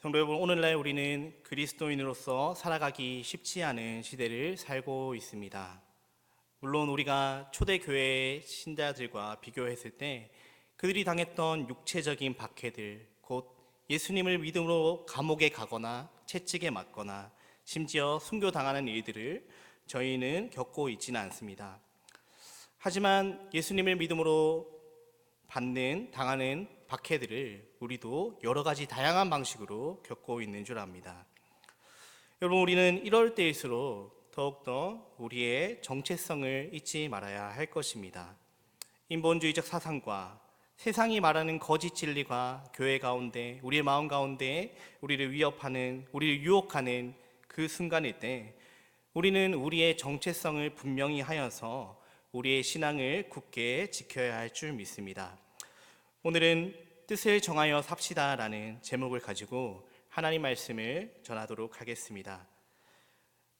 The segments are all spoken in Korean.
성도 여러분, 오늘날 우리는 그리스도인으로서 살아가기 쉽지 않은 시대를 살고 있습니다. 물론 우리가 초대교회 신자들과 비교했을 때 그들이 당했던 육체적인 박해들, 곧 예수님을 믿음으로 감옥에 가거나 채찍에 맞거나 심지어 순교당하는 일들을 저희는 겪고 있지는 않습니다. 하지만 예수님을 믿음으로 당하는 박해들을 우리도 여러 가지 다양한 방식으로 겪고 있는 줄 압니다. 여러분, 우리는 이럴 때일수록 더욱더 우리의 정체성을 잊지 말아야 할 것입니다. 인본주의적 사상과 세상이 말하는 거짓 진리가 교회 가운데, 우리의 마음 가운데 우리를 위협하는, 우리를 유혹하는 그 순간일 때 우리는 우리의 정체성을 분명히 하여서 우리의 신앙을 굳게 지켜야 할 줄 믿습니다. 오늘은 뜻을 정하여 삽시다라는 제목을 가지고 하나님 말씀을 전하도록 하겠습니다.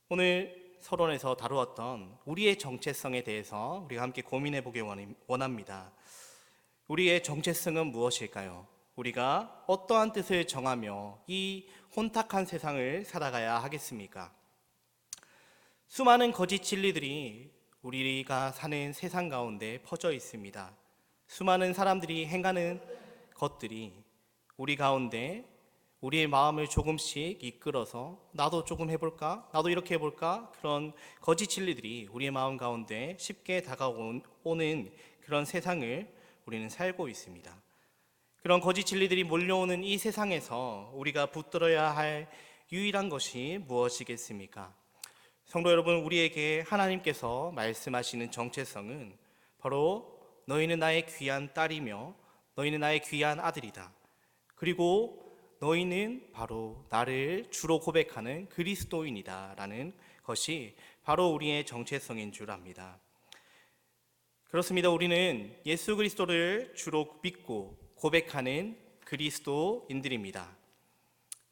오늘 서론에서 다루었던 우리의 정체성에 대해서 우리가 함께 고민해 보기 원합니다. 우리의 정체성은 무엇일까요? 우리가 어떠한 뜻을 정하며 이 혼탁한 세상을 살아가야 하겠습니까? 수많은 거짓 진리들이 우리가 사는 세상 가운데 퍼져 있습니다. 수많은 사람들이 행하는 것들이 우리 가운데 우리의 마음을 조금씩 이끌어서 나도 조금 해볼까? 나도 이렇게 해볼까? 그런 거짓 진리들이 우리의 마음 가운데 쉽게 다가오는 그런 세상을 우리는 살고 있습니다. 그런 거짓 진리들이 몰려오는 이 세상에서 우리가 붙들어야 할 유일한 것이 무엇이겠습니까? 성도 여러분, 우리에게 하나님께서 말씀하시는 정체성은 바로 너희는 나의 귀한 딸이며 너희는 나의 귀한 아들이다. 그리고 너희는 바로 나를 주로 고백하는 그리스도인이다 라는 것이 바로 우리의 정체성인 줄 압니다. 그렇습니다. 우리는 예수 그리스도를 주로 믿고 고백하는 그리스도인들입니다.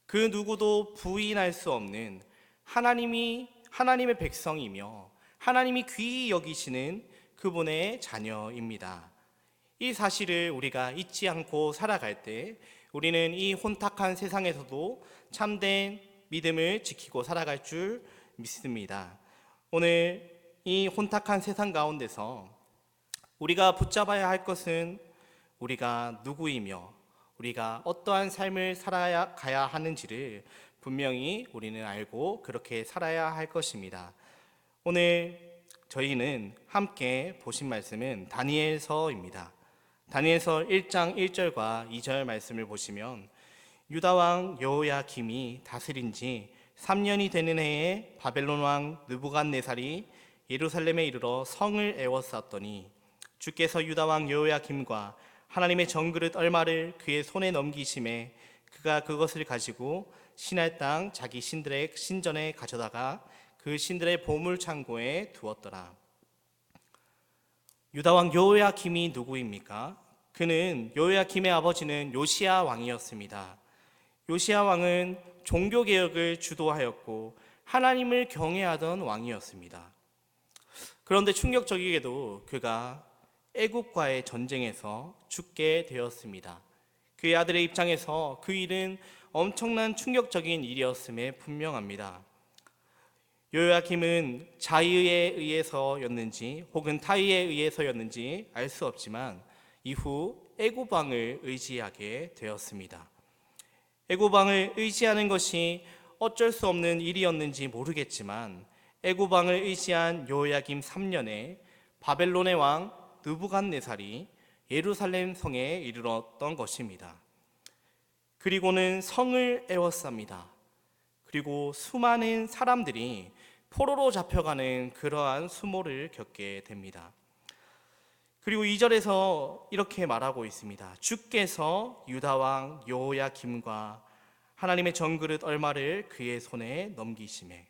그 누구도 부인할 수 없는 하나님의 백성이며 하나님이 귀히 여기시는 그분의 자녀입니다. 이 사실을 우리가 잊지 않고 살아갈 때 우리는 이 혼탁한 세상에서도 참된 믿음을 지키고 살아갈 줄 믿습니다. 오늘 이 혼탁한 세상 가운데서 우리가 붙잡아야 할 것은 우리가 누구이며 우리가 어떠한 삶을 살아가야 하는지를 분명히 우리는 알고 그렇게 살아야 할 것입니다. 오늘 저희는 함께 보신 말씀은 다니엘서입니다. 다니엘서 1장 1절과 2절 말씀을 보시면 유다 왕 여호야김이 다스린 지 3년이 되는 해에 바벨론 왕 느부갓네살이 예루살렘에 이르러 성을 에워쌌더니 주께서 유다 왕 여호야김과 하나님의 정그릇 얼마를 그의 손에 넘기심에 그가 그것을 가지고 신할 땅 자기 신들의 신전에 가져다가 그 신들의 보물 창고에 두었더라. 유다 왕 여호야김이 누구입니까? 그는 여호야김의 아버지는 요시야 왕이었습니다. 요시야 왕은 종교 개혁을 주도하였고 하나님을 경외하던 왕이었습니다. 그런데 충격적이게도 그가 애굽과의 전쟁에서 죽게 되었습니다. 그의 아들의 입장에서 그 일은 엄청난 충격적인 일이었음에 분명합니다. 요야김은 자의에 의해서였는지 혹은 타의에 의해서였는지 알 수 없지만 이후 애굽 왕을 의지하게 되었습니다. 애굽 왕을 의지하는 것이 어쩔 수 없는 일이었는지 모르겠지만 애굽 왕을 의지한 요야김 3년에 바벨론의 왕 느부갓네살이 예루살렘 성에 이르렀던 것입니다. 그리고는 성을 에워쌉니다. 그리고 수많은 사람들이 포로로 잡혀가는 그러한 수모를 겪게 됩니다. 그리고 2절에서 이렇게 말하고 있습니다. 주께서 유다 왕 여호야김과 하나님의 정그릇 얼마를 그의 손에 넘기시매.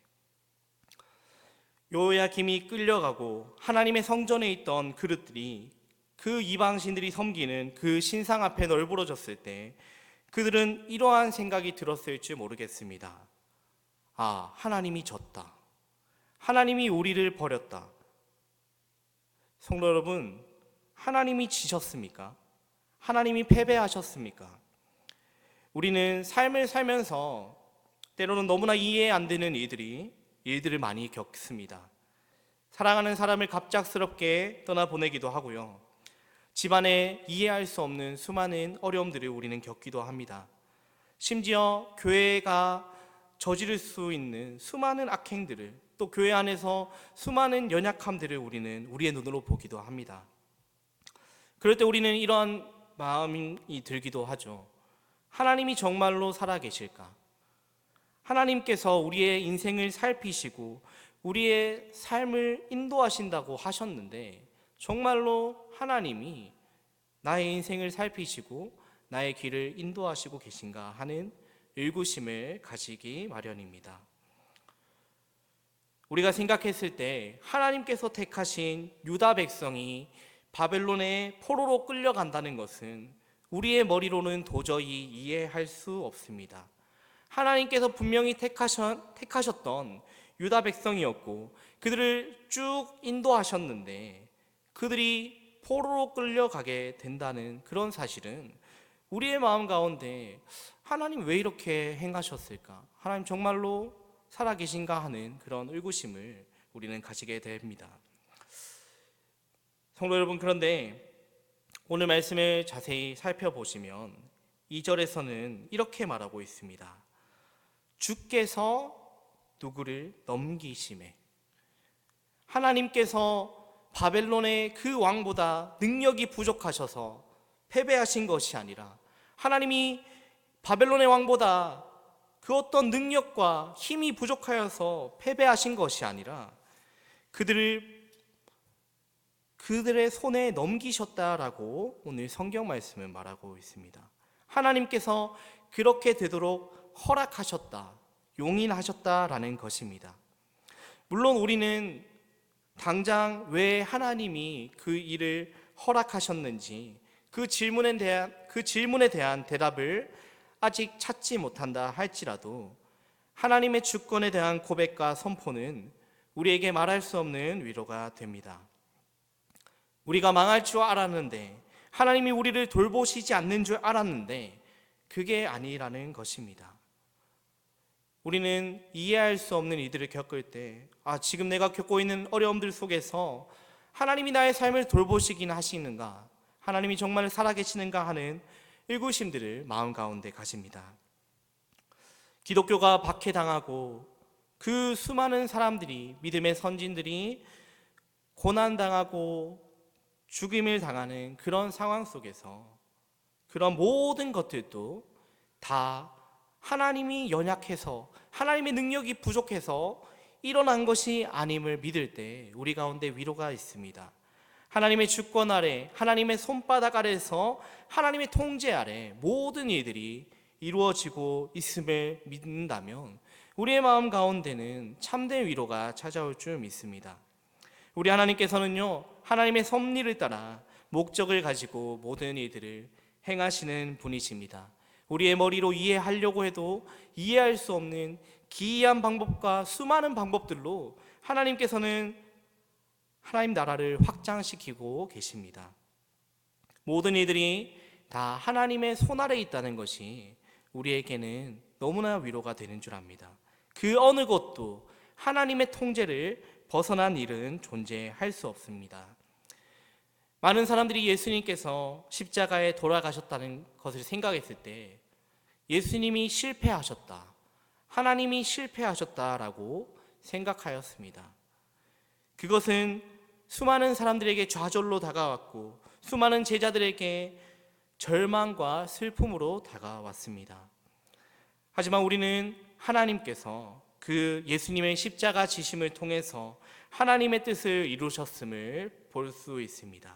여호야김이 끌려가고 하나님의 성전에 있던 그릇들이 그 이방신들이 섬기는 그 신상 앞에 널브러졌을 때 그들은 이러한 생각이 들었을지 모르겠습니다. 아, 하나님이 졌다. 하나님이 우리를 버렸다. 성도 여러분, 하나님이 지셨습니까? 하나님이 패배하셨습니까? 우리는 삶을 살면서 때로는 너무나 이해 안 되는 일들을 많이 겪습니다. 사랑하는 사람을 갑작스럽게 떠나보내기도 하고요. 집안에 이해할 수 없는 수많은 어려움들을 우리는 겪기도 합니다. 심지어 교회가 저지를 수 있는 수많은 악행들을, 또 교회 안에서 수많은 연약함들을 우리는 우리의 눈으로 보기도 합니다. 그럴 때 우리는 이러한 마음이 들기도 하죠. 하나님이 정말로 살아계실까? 하나님께서 우리의 인생을 살피시고 우리의 삶을 인도하신다고 하셨는데 정말로 하나님이 나의 인생을 살피시고 나의 길을 인도하시고 계신가 하는 의구심을 가지기 마련입니다. 우리가 생각했을 때 하나님께서 택하신 유다 백성이 바벨론의 포로로 끌려간다는 것은 우리의 머리로는 도저히 이해할 수 없습니다. 하나님께서 분명히 택하셨던 유다 백성이었고 그들을 쭉 인도하셨는데 그들이 포로로 끌려가게 된다는 그런 사실은 우리의 마음 가운데 하나님 왜 이렇게 행하셨을까? 하나님 정말로 살아계신가 하는 그런 의구심을 우리는 가지게 됩니다. 성도 여러분, 그런데 오늘 말씀을 자세히 살펴보시면 2절에서는 이렇게 말하고 있습니다. 주께서 누구를 넘기심에, 하나님께서 바벨론의 그 왕보다 능력이 부족하셔서 패배하신 것이 아니라 하나님이 바벨론의 왕보다 그 어떤 능력과 힘이 부족하여서 패배하신 것이 아니라 그들의 손에 넘기셨다라고 오늘 성경 말씀은 말하고 있습니다. 하나님께서 그렇게 되도록 허락하셨다, 용인하셨다라는 것입니다. 물론 우리는 당장 왜 하나님이 그 일을 허락하셨는지 그 질문에 대한 대답을 아직 찾지 못한다 할지라도 하나님의 주권에 대한 고백과 선포는 우리에게 말할 수 없는 위로가 됩니다. 우리가 망할 줄 알았는데, 하나님이 우리를 돌보시지 않는 줄 알았는데 그게 아니라는 것입니다. 우리는 이해할 수 없는 이들을 겪을 때 지금 내가 겪고 있는 어려움들 속에서 하나님이 나의 삶을 돌보시긴 하시는가, 하나님이 정말 살아계시는가 하는 의구심들을 마음 가운데 가집니다. 기독교가 박해당하고 그 수많은 사람들이, 믿음의 선진들이 고난당하고 죽임을 당하는 그런 상황 속에서 그런 모든 것들도 다 하나님이 연약해서, 하나님의 능력이 부족해서 일어난 것이 아님을 믿을 때 우리 가운데 위로가 있습니다. 하나님의 주권 아래, 하나님의 손바닥 아래에서 하나님의 통제 아래 모든 일들이 이루어지고 있음을 믿는다면 우리의 마음 가운데는 참된 위로가 찾아올 줄 믿습니다. 우리 하나님께서는요, 하나님의 섭리를 따라 목적을 가지고 모든 일들을 행하시는 분이십니다. 우리의 머리로 이해하려고 해도 이해할 수 없는 기이한 방법과 수많은 방법들로 하나님께서는 하나님 나라를 확장시키고 계십니다. 모든 이들이 다 하나님의 손 아래에 있다는 것이 우리에게는 너무나 위로가 되는 줄 압니다. 그 어느 것도 하나님의 통제를 벗어난 일은 존재할 수 없습니다. 많은 사람들이 예수님께서 십자가에 돌아가셨다는 것을 생각했을 때 예수님이 실패하셨다, 하나님이 실패하셨다라고 생각하였습니다. 그것은 수많은 사람들에게 좌절로 다가왔고 수많은 제자들에게 절망과 슬픔으로 다가왔습니다. 하지만 우리는 하나님께서 그 예수님의 십자가 지심을 통해서 하나님의 뜻을 이루셨음을 볼 수 있습니다.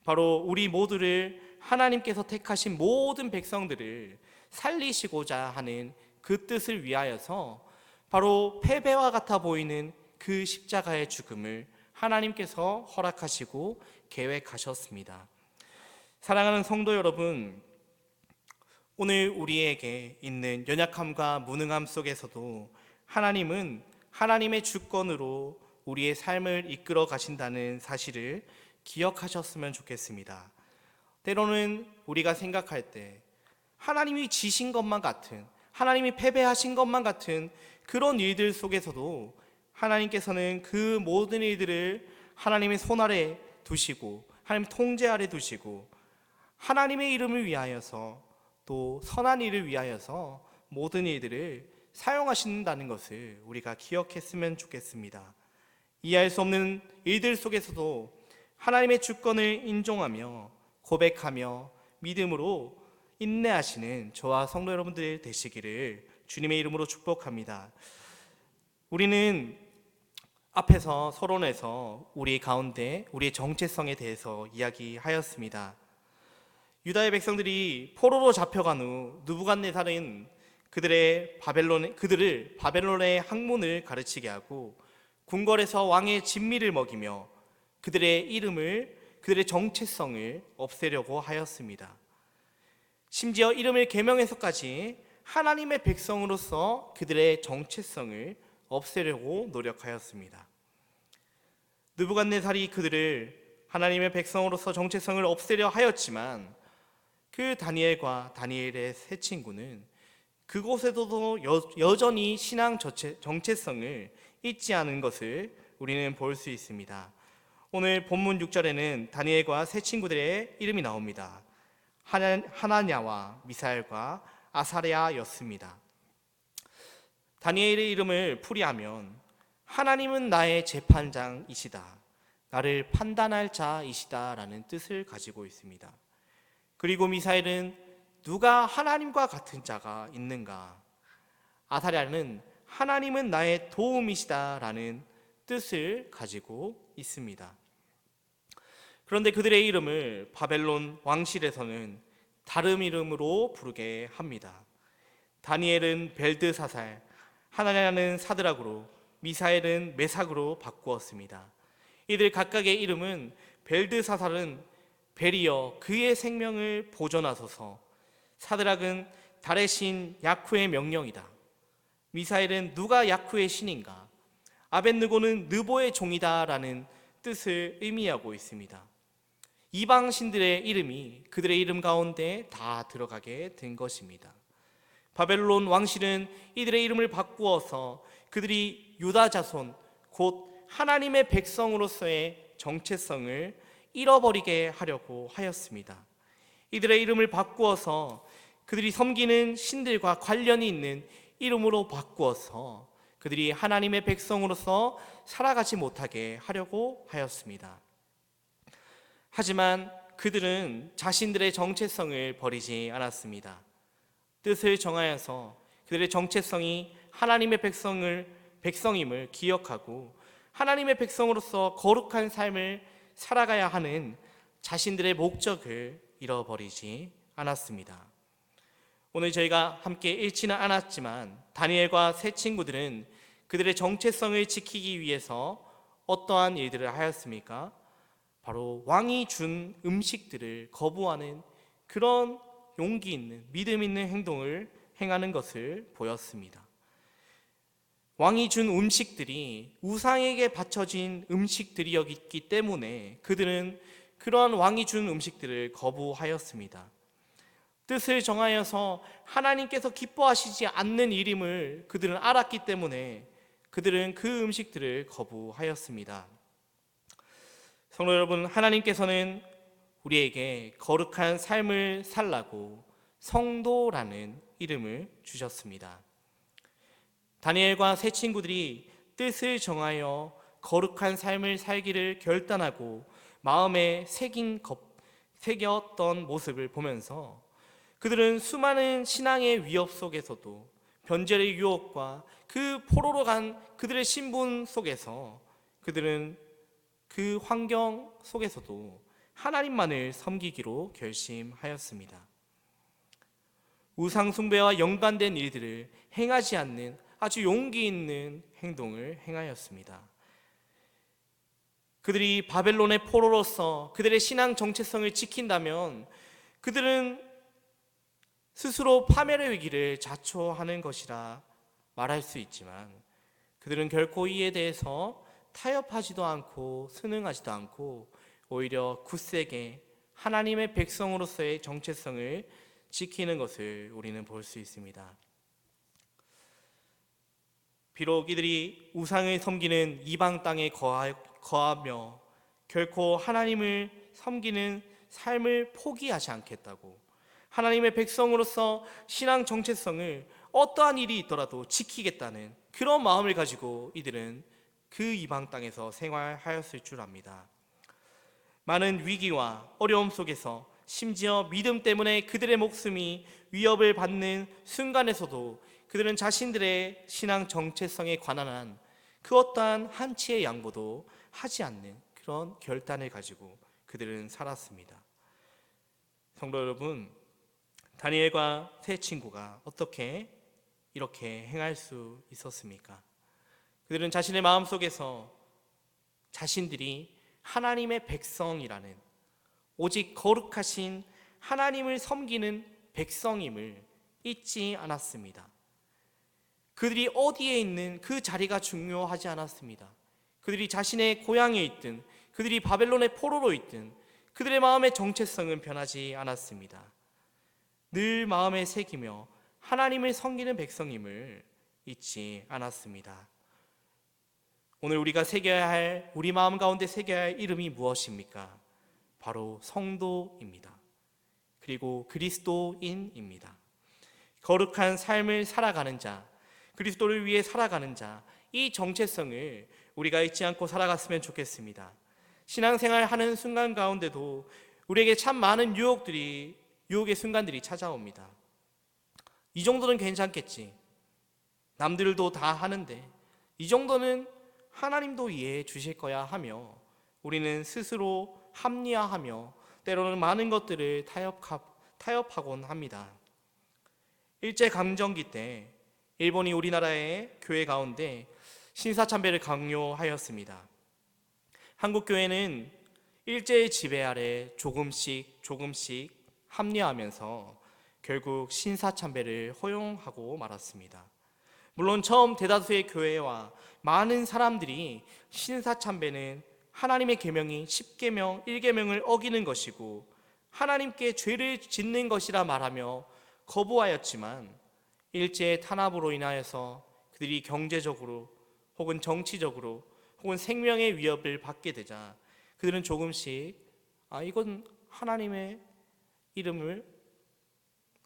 바로 우리 모두를, 하나님께서 택하신 모든 백성들을 살리시고자 하는 그 뜻을 위하여서 바로 패배와 같아 보이는 그 십자가의 죽음을 하나님께서 허락하시고 계획하셨습니다. 사랑하는 성도 여러분, 오늘 우리에게 있는 연약함과 무능함 속에서도 하나님은 하나님의 주권으로 우리의 삶을 이끌어 가신다는 사실을 기억하셨으면 좋겠습니다. 때로는 우리가 생각할 때 하나님이 지신 것만 같은, 하나님이 패배하신 것만 같은 그런 일들 속에서도 하나님께서는 그 모든 일들을 하나님의 손 아래 두시고 하나님 통제 아래 두시고 하나님의 이름을 위하여서 또 선한 일을 위하여서 모든 일들을 사용하신다는 것을 우리가 기억했으면 좋겠습니다. 이해할 수 없는 일들 속에서도 하나님의 주권을 인정하며 고백하며 믿음으로 인내하시는 저와 성도 여러분들 되시기를 주님의 이름으로 축복합니다. 우리는 앞에서 서론에서 우리 가운데 우리의 정체성에 대해서 이야기하였습니다. 유다의 백성들이 포로로 잡혀간 후 느부갓네살은 그들을 바벨론의 학문을 가르치게 하고 궁궐에서 왕의 진미를 먹이며 그들의 이름을, 그들의 정체성을 없애려고 하였습니다. 심지어 이름을 계명해서까지 하나님의 백성으로서 그들의 정체성을 없애려고 노력하였습니다. 느부갓네살이 그들을 하나님의 백성으로서 정체성을 없애려 하였지만 그 다니엘의 세 친구는 그곳에서도 여전히 신앙 정체성을 잊지 않은 것을 우리는 볼 수 있습니다. 오늘 본문 6절에는 다니엘과 세 친구들의 이름이 나옵니다. 하나냐와 미사엘과 아사랴였습니다. 다니엘의 이름을 풀이하면 하나님은 나의 재판장이시다, 나를 판단할 자이시다 라는 뜻을 가지고 있습니다. 그리고 미사엘은 누가 하나님과 같은 자가 있는가, 아사랴는 하나님은 나의 도움이시다 라는 뜻을 가지고 있습니다. 그런데 그들의 이름을 바벨론 왕실에서는 다른 이름으로 부르게 합니다. 다니엘은 벨드사살, 하나냐는 사드락으로, 미사엘은 메삭으로 바꾸었습니다. 이들 각각의 이름은 벨드사살은 벨이여 그의 생명을 보존하소서, 사드락은 달의 신 야쿠의 명령이다, 미사엘은 누가 야쿠의 신인가, 아벳느고는 느보의 종이다 라는 뜻을 의미하고 있습니다. 이방 신들의 이름이 그들의 이름 가운데 다 들어가게 된 것입니다. 바벨론 왕실은 이들의 이름을 바꾸어서 그들이 유다 자손 곧 하나님의 백성으로서의 정체성을 잃어버리게 하려고 하였습니다. 이들의 이름을 바꾸어서 그들이 섬기는 신들과 관련이 있는 이름으로 바꾸어서 그들이 하나님의 백성으로서 살아가지 못하게 하려고 하였습니다. 하지만 그들은 자신들의 정체성을 버리지 않았습니다. 뜻을 정하여서 그들의 정체성이 하나님의 백성임을 기억하고 하나님의 백성으로서 거룩한 삶을 살아가야 하는 자신들의 목적을 잃어버리지 않았습니다. 오늘 저희가 함께 읽지는 않았지만 다니엘과 세 친구들은 그들의 정체성을 지키기 위해서 어떠한 일들을 하였습니까? 바로 왕이 준 음식들을 거부하는 그런 용기 있는, 믿음 있는 행동을 행하는 것을 보였습니다. 왕이 준 음식들이 우상에게 바쳐진 음식들이었기 때문에 그들은 그러한 왕이 준 음식들을 거부하였습니다. 뜻을 정하여서 하나님께서 기뻐하시지 않는 일임을 그들은 알았기 때문에 그들은 그 음식들을 거부하였습니다. 성도 여러분, 하나님께서는 우리에게 거룩한 삶을 살라고 성도라는 이름을 주셨습니다. 다니엘과 세 친구들이 뜻을 정하여 거룩한 삶을 살기를 결단하고 마음에 새겼던 모습을 보면서 그들은 수많은 신앙의 위협 속에서도 변절의 유혹과 그 포로로 간 그들의 신분 속에서 그들은 그 환경 속에서도 하나님만을 섬기기로 결심하였습니다. 우상 숭배와 연관된 일들을 행하지 않는 아주 용기 있는 행동을 행하였습니다. 그들이 바벨론의 포로로서 그들의 신앙 정체성을 지킨다면 그들은 스스로 파멸의 위기를 자초하는 것이라 말할 수 있지만 그들은 결코 이에 대해서 타협하지도 않고 순응하지도 않고 오히려 굳세게 하나님의 백성으로서의 정체성을 지키는 것을 우리는 볼 수 있습니다. 비록 이들이 우상을 섬기는 이방 땅에 거하며 결코 하나님을 섬기는 삶을 포기하지 않겠다고, 하나님의 백성으로서 신앙 정체성을 어떠한 일이 있더라도 지키겠다는 그런 마음을 가지고 이들은 그 이방 땅에서 생활하였을 줄 압니다. 많은 위기와 어려움 속에서 심지어 믿음 때문에 그들의 목숨이 위협을 받는 순간에서도 그들은 자신들의 신앙 정체성에 관한 한 그 어떠한 한치의 양보도 하지 않는 그런 결단을 가지고 그들은 살았습니다. 성도 여러분, 다니엘과 세 친구가 어떻게 이렇게 행할 수 있었습니까? 그들은 자신의 마음속에서 자신들이 하나님의 백성이라는, 오직 거룩하신 하나님을 섬기는 백성임을 잊지 않았습니다. 그들이 어디에 있는 그 자리가 중요하지 않았습니다. 그들이 자신의 고향에 있든 그들이 바벨론의 포로로 있든 그들의 마음의 정체성은 변하지 않았습니다. 늘 마음에 새기며 하나님을 섬기는 백성임을 잊지 않았습니다. 오늘 우리가 새겨야 할, 우리 마음 가운데 새겨야 할 이름이 무엇입니까? 바로 성도입니다. 그리고 그리스도인입니다. 거룩한 삶을 살아가는 자, 그리스도를 위해 살아가는 자, 이 정체성을 우리가 잊지 않고 살아갔으면 좋겠습니다. 신앙생활 하는 순간 가운데도 우리에게 참 많은 유혹의 순간들이 찾아옵니다. 이 정도는 괜찮겠지, 남들도 다 하는데 이 정도는 하나님도 이해해 주실 거야 하며 우리는 스스로 합리화하며 때로는 많은 것들을 타협하곤 합니다. 일제강점기 때 일본이 우리나라의 교회 가운데 신사참배를 강요하였습니다. 한국 교회는 일제의 지배 아래 조금씩 합리화하면서 결국 신사참배를 허용하고 말았습니다. 물론 처음 대다수의 교회와 많은 사람들이 신사참배는 하나님의 계명인 10계명, 1계명을 어기는 것이고 하나님께 죄를 짓는 것이라 말하며 거부하였지만 일제의 탄압으로 인하여서 그들이 경제적으로 혹은 정치적으로 혹은 생명의 위협을 받게 되자 그들은 조금씩 이건 하나님의 이름을,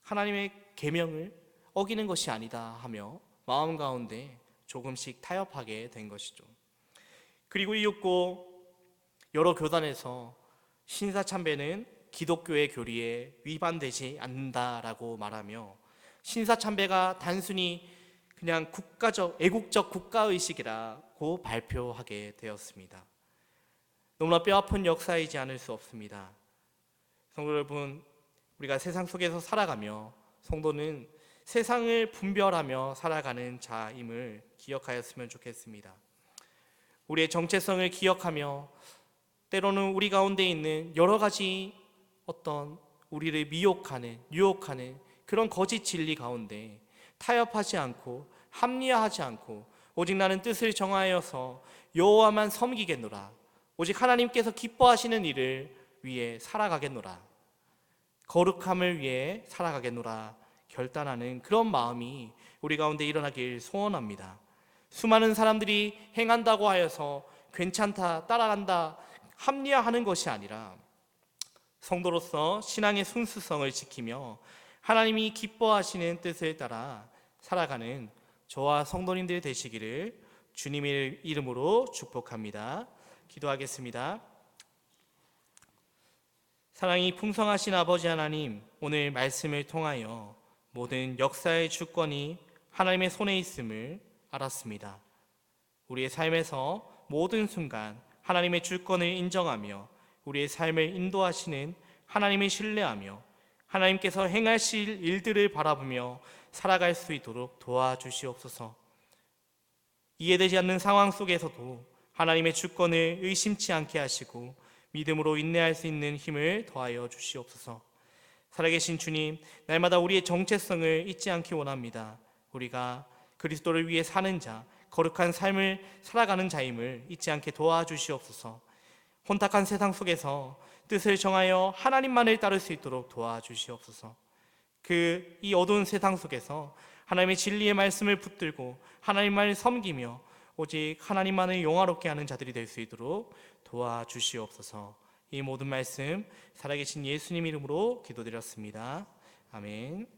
하나님의 계명을 어기는 것이 아니다 하며 마음 가운데 조금씩 타협하게 된 것이죠. 그리고 이윽고 여러 교단에서 신사참배는 기독교의 교리에 위반되지 않는다라고 말하며 신사참배가 단순히 그냥 애국적 국가의식이라고 발표하게 되었습니다. 너무나 뼈아픈 역사이지 않을 수 없습니다. 성도 여러분, 우리가 세상 속에서 살아가며 성도는 세상을 분별하며 살아가는 자임을 기억하였으면 좋겠습니다. 우리의 정체성을 기억하며 때로는 우리 가운데 있는 여러 가지 어떤 우리를 유혹하는 그런 거짓 진리 가운데 타협하지 않고 합리화하지 않고 오직 나는 뜻을 정하여서 여호와만 섬기겠노라, 오직 하나님께서 기뻐하시는 일을 위해 살아가겠노라, 거룩함을 위해 살아가겠노라 결단하는 그런 마음이 우리 가운데 일어나길 소원합니다. 수많은 사람들이 행한다고 하여서 괜찮다, 따라간다, 합리화하는 것이 아니라 성도로서 신앙의 순수성을 지키며 하나님이 기뻐하시는 뜻을 따라 살아가는 저와 성도님들 되시기를 주님의 이름으로 축복합니다. 기도하겠습니다. 사랑이 풍성하신 아버지 하나님, 오늘 말씀을 통하여 모든 역사의 주권이 하나님의 손에 있음을 알았습니다. 우리의 삶에서 모든 순간 하나님의 주권을 인정하며 우리의 삶을 인도하시는 하나님을 신뢰하며 하나님께서 행하실 일들을 바라보며 살아갈 수 있도록 도와주시옵소서. 이해되지 않는 상황 속에서도 하나님의 주권을 의심치 않게 하시고 믿음으로 인내할 수 있는 힘을 더하여 주시옵소서. 살아계신 주님, 날마다 우리의 정체성을 잊지 않기 원합니다. 우리가 그리스도를 위해 사는 자, 거룩한 삶을 살아가는 자임을 잊지 않게 도와주시옵소서. 혼탁한 세상 속에서 뜻을 정하여 하나님만을 따를 수 있도록 도와주시옵소서. 이 어두운 세상 속에서 하나님의 진리의 말씀을 붙들고 하나님만을 섬기며 오직 하나님만을 영화롭게 하는 자들이 될 수 있도록 도와주시옵소서. 이 모든 말씀 살아계신 예수님 이름으로 기도드렸습니다. 아멘.